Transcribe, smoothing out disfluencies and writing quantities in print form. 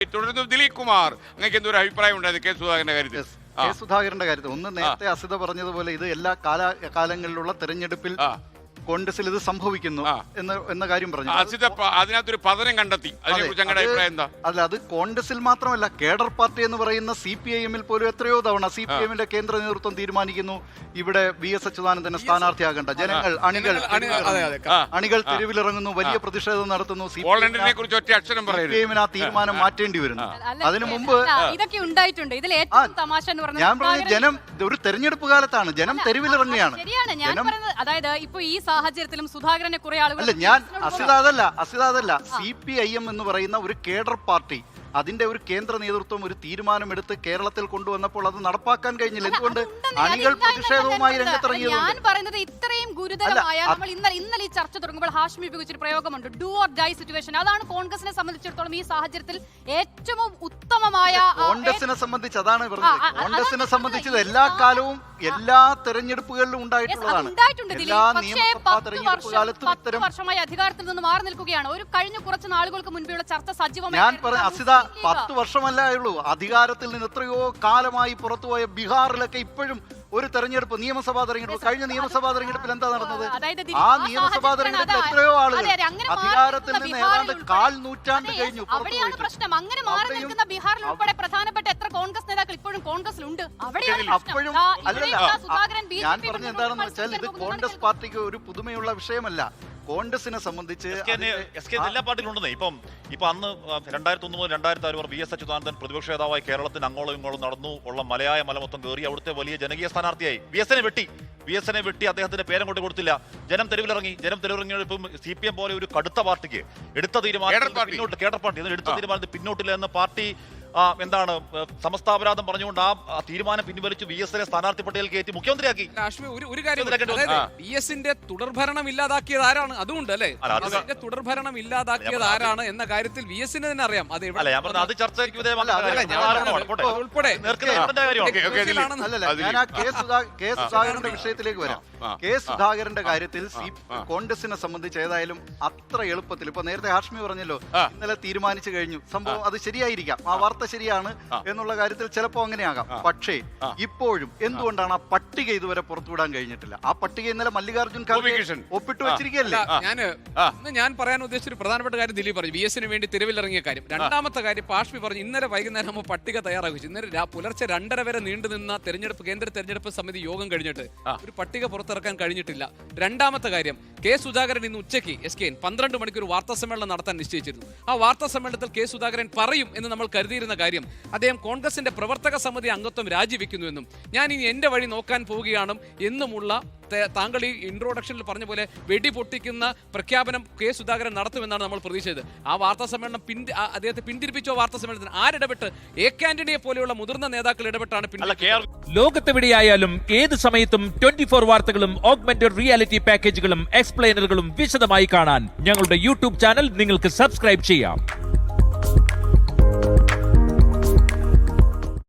തുടർന്ന് ദിലീപ് കുമാർ നിങ്ങൾക്ക് എന്തൊരു അഭിപ്രായം ഉണ്ടായത് കെ സുധാകരന്റെ കാര്യത്തിൽ? കെ സുധാകരന്റെ കാര്യത്തിൽ ഒന്ന് നേരത്തെ അസിത പറഞ്ഞതുപോലെ ഇത് എല്ലാ കാലങ്ങളിലുള്ള തെരഞ്ഞെടുപ്പിൽ കോൺഗ്രസിൽ ഇത് സംഭവിക്കുന്നു എന്ന കാര്യം പറഞ്ഞു. അതിനകത്തൊരു പതനം കണ്ടെത്തി. അതിനെക്കുറിച്ച് ഞങ്ങളുടെ അഭിപ്രായം എന്താ? അല്ല, അത് കോൺഗ്രസിൽ മാത്രമല്ല, കേഡർ പാർട്ടി എന്ന് പറയുന്ന CPIM-ൽ പോലും എത്രയോ തവണ CPIM-ന്റെ കേന്ദ്ര നേതൃത്വം തീരുമാനിക്കുന്നു ഇവിടെ VS അച്യുതാനന്ദനെ സ്ഥാനാർത്ഥിയാകേണ്ട. ജനങ്ങൾ അണികൾ തെരുവിലിറങ്ങുന്നു, വലിയ പ്രതിഷേധം നടത്തുന്നു. CPIM-ന് ആ തീരുമാനം മാറ്റേണ്ടി വരുന്നു. അതിനു മുമ്പ് ഇതൊക്കെ ഉണ്ടായിട്ടുണ്ട്. ഇതിൽ ഏറ്റവും തമാശ എന്ന് പറഞ്ഞാൽ ഞാൻ പറഞ്ഞു, ജനം ഒരു തെരഞ്ഞെടുപ്പ് കാലത്താണ്, ജനം തെരുവിലിറങ്ങുകയാണ്. ശരിയാണ് ഞാൻ പറയുന്നത്. അതായത് ഇപ്പൊ ഈ സാഹചര്യത്തിലും സുധാകരനെ കുറെ ആളുകൾ അല്ല, ഞാൻ അസിത അതല്ല CPIM എന്ന് പറയുന്ന ഒരു കേഡർ പാർട്ടി, അതിന്റെ ഒരു കേന്ദ്ര നേതൃത്വം ഒരു തീരുമാനമെടുത്ത് കേരളത്തിൽ കൊണ്ടുവന്നപ്പോൾ അത് നടപ്പാക്കാൻ കഴിഞ്ഞില്ല. എന്തുകൊണ്ട്? അണികൾ പ്രതിഷേധവുമായി രംഗത്തിറങ്ങിയത്. ഞാൻ പറയുന്നത് ഇത്രയും ഗുരുതരമായ നമ്മൾ ഇന്നലെ ഈ ചർച്ച തുടങ്ങുമ്പോൾ ഹാഷ്മി ഉപയോഗിച്ചൊരു പ്രയോഗമുണ്ട്, ഡു ഓർ ഡൈ സിറ്റുവേഷൻ. അതാണ് കോൺഗ്രസിനെ സംബന്ധിച്ചിടത്തോളം ഈ സാഹചര്യത്തിൽ ഏറ്റവും ഉത്തമമായ. കോൺഗ്രസിനെ സംബന്ധിച്ച് അതാണ് പറഞ്ഞത്. കോൺഗ്രസിനെ സംബന്ധിച്ചത് എല്ലാ കാലവും എല്ലാ തെരഞ്ഞെടുപ്പുകളിലും ഉണ്ടായിട്ടുള്ളതാണ്. എല്ലാ നിയമസഭാ തെരഞ്ഞെടുപ്പ് കാലത്തും 10 വർഷമായി അധികാരത്തിൽ നിന്ന് മാറി നിൽക്കുകയാണ്. ഒരു കഴിഞ്ഞ കുറച്ച് നാളുകൾക്ക് മുൻപുള്ള ചർച്ച സജീവമായി. ഞാൻ പറഞ്ഞ അസിത 10 വർഷമല്ലേ ഉള്ളൂ, അധികാരത്തിൽ നിന്ന് എത്രയോ കാലമായി പുറത്തുപോയ ബീഹാറിലൊക്കെ ഇപ്പോഴും ഒരു തെരഞ്ഞെടുപ്പ്, നിയമസഭാ തെരഞ്ഞെടുപ്പ്, കഴിഞ്ഞ നിയമസഭാ തെരഞ്ഞെടുപ്പിൽ എന്താ നടന്നത്? ആ നിയമസഭാ തെരഞ്ഞെടുപ്പിൽ എത്രയോ ആളുകൾ അധികാരത്തിൽ നിന്ന് ഏതാണ്ട് 1/4 നൂറ്റാണ്ട് കഴിഞ്ഞു. അവിടെയാണ് പ്രശ്നം. അങ്ങനെ മാറി നിൽക്കുന്ന ബീഹാറിൽ ഉൾപ്പെടെ പ്രധാനപ്പെട്ട എത്ര കോൺഗ്രസ് നേതാക്കൾ ഇപ്പോഴും കോൺഗ്രസിലുണ്ട്. അപ്പോഴും അല്ലല്ല, ഞാൻ പറഞ്ഞ എന്താണെന്ന് വെച്ചാൽ ഇത് കോൺഗ്രസ് പാർട്ടിക്ക് ഒരു പുതുമയുള്ള വിഷയമല്ല. കോൺഗ്രസിനെ സംബന്ധിച്ച് എല്ലാ പാർട്ടിയിലും ഉണ്ടെന്നേ. ഇപ്പൊ അന്ന് 2001 മുതൽ 2006 വരെ VS അച്യുതാനന്ദൻ പ്രതിപക്ഷ നേതാവായി കേരളത്തിന് അങ്ങോളം ഇങ്ങോളം നടന്നു ഉള്ള മലയായ മല മൊത്തം കയറി അവിടുത്തെ വലിയ ജനകീയ സ്ഥാനാർത്ഥിയായി. VS നെ വെട്ടി അദ്ദേഹത്തിന്റെ പേരങ്ങോട്ട് കൊടുത്തില്ല. ജനം തെരുവിലിറങ്ങിയപ്പോൾ CPM പോലെ ഒരു കടുത്ത പാർട്ടിക്ക് എടുത്ത തീരുമാനം കേഡർ പാർട്ടി എടുത്ത തീരുമാനത്തിൽ പിന്നോട്ടില്ല എന്ന് പാർട്ടി എന്താണ് സമസ്താപരാധം പറഞ്ഞുകൊണ്ട് ആ തീരുമാനം പിൻവലിച്ചു VS നെ സ്ഥാനാർത്ഥി പട്ടികയിൽ കയറ്റി മുഖ്യമന്ത്രിയാക്കി. ഒരു കാര്യം, VS-ന്റെ തുടർഭരണം ഇല്ലാതാക്കിയത് ആരാണ്? അതുകൊണ്ട് അല്ലെ തുടർഭരണം ഇല്ലാതാക്കിയത് ആരാണ് എന്ന കാര്യത്തിൽ VS-ന് തന്നെ അറിയാം. അത് അത് ചർച്ചയ്ക്ക് കെ സുധാകരന്റെ വിഷയത്തിലേക്ക് വരാം. കെ സുധാകരന്റെ കാര്യത്തിൽ കോൺഗ്രസിനെ സംബന്ധിച്ച് ഏതായാലും അത്ര എളുപ്പത്തിൽ, ഇപ്പൊ നേരത്തെ ഹാഷ്മി പറഞ്ഞല്ലോ ഇന്നലെ തീരുമാനിച്ചു കഴിഞ്ഞു, സംഭവം അത് ശരിയായിരിക്കാം, ആ വാർത്ത ശരിയാണ് എന്നുള്ള കാര്യത്തിൽ ചിലപ്പോ അങ്ങനെയാകാം. പക്ഷേ ഇപ്പോഴും എന്തുകൊണ്ടാണ് ആ പട്ടിക ഇതുവരെ പുറത്തുവിടാൻ കഴിഞ്ഞിട്ടില്ല? ആ പട്ടിക ഇന്നലെ മല്ലികാർജുൻ ഖാർഗെ ഒപ്പിട്ട് വെച്ചിരിക്കുകയല്ലേ. ഞാൻ പറയാൻ ഉദ്ദേശിച്ച ഒരു പ്രധാനപ്പെട്ട കാര്യം ദിലീപ് പറഞ്ഞു, VS-ന് വേണ്ടി തെരുവിലിറങ്ങിയ കാര്യം. രണ്ടാമത്തെ കാര്യം ഹാഷ്മി പറഞ്ഞു, ഇന്നലെ വൈകുന്നേരം നമ്മൾ പട്ടിക തയ്യാറാക്കി. ഇന്നലെ പുലർച്ചെ 2:30 വരെ നീണ്ടുനിന്ന കേന്ദ്ര തെരഞ്ഞെടുപ്പ് സമിതി യോഗം കഴിഞ്ഞിട്ട് ഒരു പട്ടിക പുറത്തിറക്കാൻ കഴിഞ്ഞിട്ടില്ല. രണ്ടാമത്തെ കാര്യം, കെ സുധാകരൻ ഇന്ന് ഉച്ചയ്ക്ക് 12 മണിക്കൂർ വാർത്താ സമ്മേളനം നടത്താൻ നിശ്ചയിച്ചിരുന്നു. ആ വാർത്താ സമ്മേളനത്തിൽ കെ സുധാകരൻ പറയും എന്ന് നമ്മൾ കരുതിയിരുന്ന കാര്യം, അദ്ദേഹം കോൺഗ്രസിന്റെ പ്രവർത്തക സമിതി അംഗത്വം രാജിവെക്കുന്നുവെന്നും ഞാൻ ഇനി എന്റെ വഴി നോക്കാൻ പോവുകയാണ് എന്നുമുള്ള താങ്കൾ ഈ ഇൻട്രോഡക്ഷനിൽ പറഞ്ഞ പോലെ വെടിപൊട്ടിക്കുന്ന പ്രഖ്യാപനം കെ സുധാകരൻ നടത്തുമെന്നാണ് നമ്മൾ പ്രതീക്ഷിച്ചത്. ആ വാർത്താ സമ്മേളനം അദ്ദേഹത്തെ പിന്തിരിപ്പിച്ചോ? വാർത്താ സമ്മേളനത്തിന് ആരിടപെട്ട്? ആന്റണിയെ പോലെയുള്ള മുതിർന്ന നേതാക്കൾ ഇടപെട്ടാണ്. ലോകത്തെവിടെയായാലും ഏത് സമയത്തും 24 വാർത്തകളും ഓഗ്മെന്റഡ് റിയാലിറ്റി പാക്കേജുകളും എക്സ്പ്ലെയിനറുകളും വിശദമായി കാണാൻ ഞങ്ങളുടെ YouTube ചാനൽ നിങ്ങൾക്ക് സബ്സ്ക്രൈബ് ചെയ്യാം.